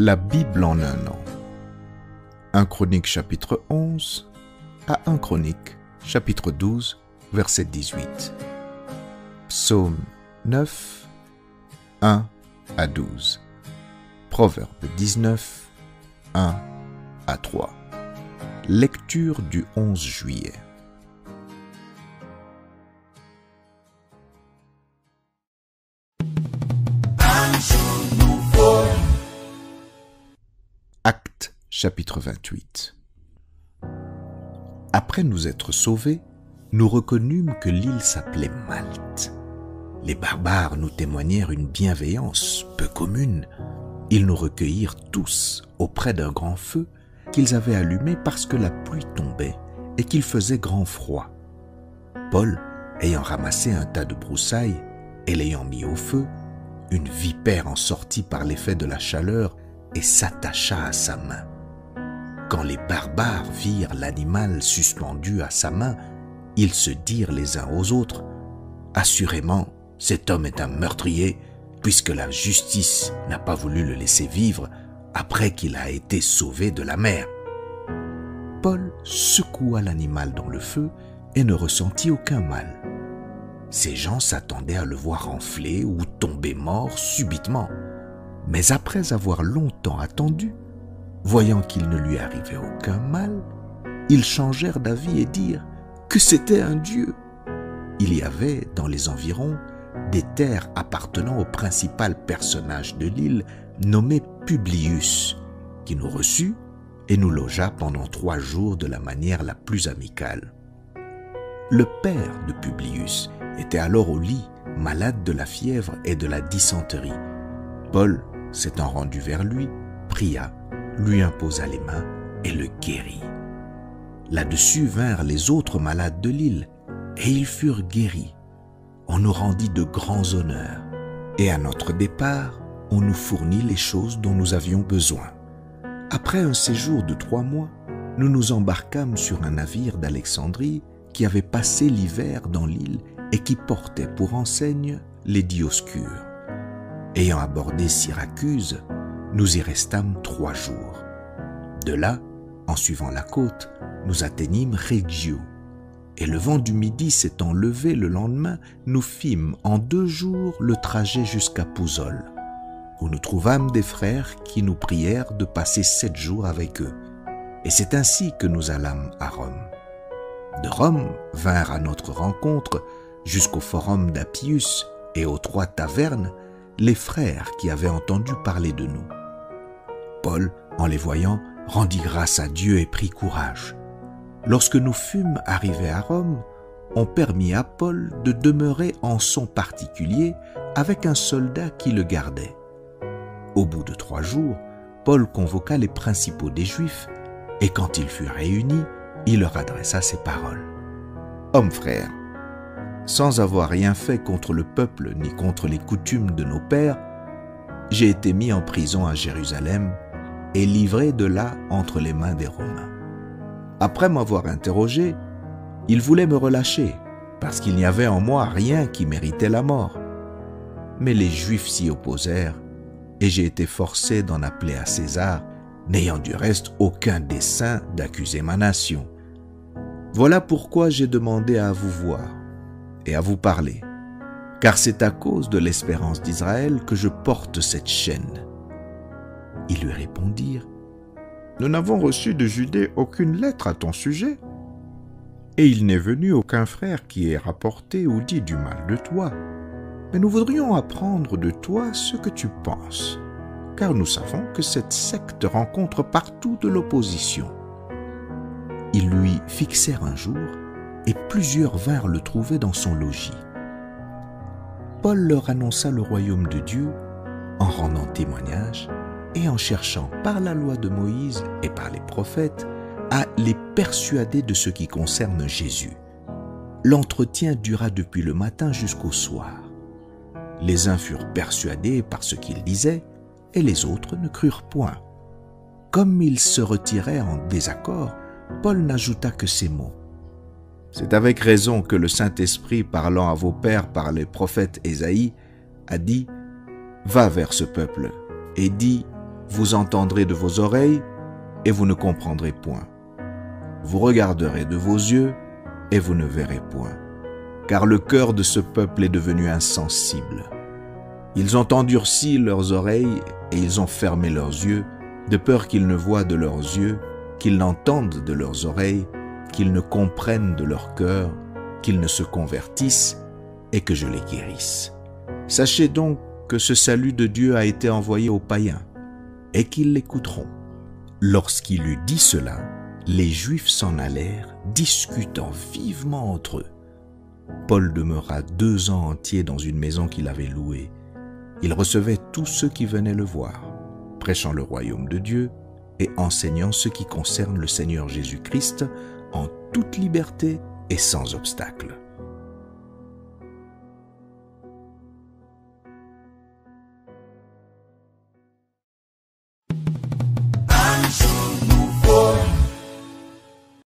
La Bible en un an. 1 Chronique chapitre 11 à 1 Chronique chapitre 12 verset 18. Psaume 9, 1 à 12. Proverbe 19, 1 à 3. Lecture du 11 juillet. Actes chapitre 28. Après nous être sauvés, nous reconnûmes que l'île s'appelait Malte. Les barbares nous témoignèrent une bienveillance peu commune. Ils nous recueillirent tous auprès d'un grand feu qu'ils avaient allumé parce que la pluie tombait et qu'il faisait grand froid. Paul, ayant ramassé un tas de broussailles et l'ayant mis au feu, une vipère en sortit par l'effet de la chaleur et s'attacha à sa main. Quand les barbares virent l'animal suspendu à sa main, ils se dirent les uns aux autres : « Assurément, cet homme est un meurtrier, puisque la justice n'a pas voulu le laisser vivre après qu'il a été sauvé de la mer. » Paul secoua l'animal dans le feu et ne ressentit aucun mal. Ces gens s'attendaient à le voir enfler ou tomber mort subitement. Mais après avoir longtemps attendu, voyant qu'il ne lui arrivait aucun mal, ils changèrent d'avis et dirent que c'était un dieu. Il y avait dans les environs des terres appartenant au principal personnage de l'île nommé Publius, qui nous reçut et nous logea pendant 3 jours de la manière la plus amicale. Le père de Publius était alors au lit, malade de la fièvre et de la dysenterie. Paul, s'étant rendu vers lui, pria, lui imposa les mains et le guérit. Là-dessus vinrent les autres malades de l'île, et ils furent guéris. On nous rendit de grands honneurs, et à notre départ, on nous fournit les choses dont nous avions besoin. Après un séjour de 3 mois, nous nous embarquâmes sur un navire d'Alexandrie qui avait passé l'hiver dans l'île et qui portait pour enseigne les Dioscures. Ayant abordé Syracuse, nous y restâmes 3 jours. De là, en suivant la côte, nous atteignîmes Reggio. Et le vent du midi s'étant levé le lendemain, nous fîmes en 2 jours le trajet jusqu'à Pouzole, où nous trouvâmes des frères qui nous prièrent de passer 7 jours avec eux. Et c'est ainsi que nous allâmes à Rome. De Rome vinrent à notre rencontre, jusqu'au forum d'Appius et aux 3 tavernes, les frères qui avaient entendu parler de nous. Paul, en les voyant, rendit grâce à Dieu et prit courage. Lorsque nous fûmes arrivés à Rome, on permit à Paul de demeurer en son particulier avec un soldat qui le gardait. Au bout de 3 jours, Paul convoqua les principaux des Juifs, et quand ils furent réunis, il leur adressa ces paroles. « Hommes frères, sans avoir rien fait contre le peuple ni contre les coutumes de nos pères, j'ai été mis en prison à Jérusalem et livré de là entre les mains des Romains. Après m'avoir interrogé, ils voulaient me relâcher parce qu'il n'y avait en moi rien qui méritait la mort. Mais les Juifs s'y opposèrent et j'ai été forcé d'en appeler à César, n'ayant du reste aucun dessein d'accuser ma nation. Voilà pourquoi j'ai demandé à vous voir et à vous parler, car c'est à cause de l'espérance d'Israël que je porte cette chaîne. » Ils lui répondirent : « Nous n'avons reçu de Judée aucune lettre à ton sujet, et il n'est venu aucun frère qui ait rapporté ou dit du mal de toi. Mais nous voudrions apprendre de toi ce que tu penses, car nous savons que cette secte rencontre partout de l'opposition. » Ils lui fixèrent un jour, et plusieurs vinrent le trouver dans son logis. Paul leur annonça le royaume de Dieu en rendant témoignage et en cherchant par la loi de Moïse et par les prophètes à les persuader de ce qui concerne Jésus. L'entretien dura depuis le matin jusqu'au soir. Les uns furent persuadés par ce qu'il disait et les autres ne crurent point. Comme ils se retiraient en désaccord, Paul n'ajouta que ces mots : « C'est avec raison que le Saint-Esprit, parlant à vos pères par les prophètes Ésaïe, a dit : Va vers ce peuple et dis : Vous entendrez de vos oreilles, et vous ne comprendrez point. Vous regarderez de vos yeux, et vous ne verrez point. Car le cœur de ce peuple est devenu insensible. Ils ont endurci leurs oreilles, et ils ont fermé leurs yeux, de peur qu'ils ne voient de leurs yeux, qu'ils n'entendent de leurs oreilles, qu'ils ne comprennent de leur cœur, qu'ils ne se convertissent, et que je les guérisse. Sachez donc que ce salut de Dieu a été envoyé aux païens, et qu'ils l'écouteront. » Lorsqu'il eut dit cela, les Juifs s'en allèrent, discutant vivement entre eux. Paul demeura 2 ans entiers dans une maison qu'il avait louée. Il recevait tous ceux qui venaient le voir, prêchant le royaume de Dieu et enseignant ce qui concerne le Seigneur Jésus-Christ en toute liberté et sans obstacle.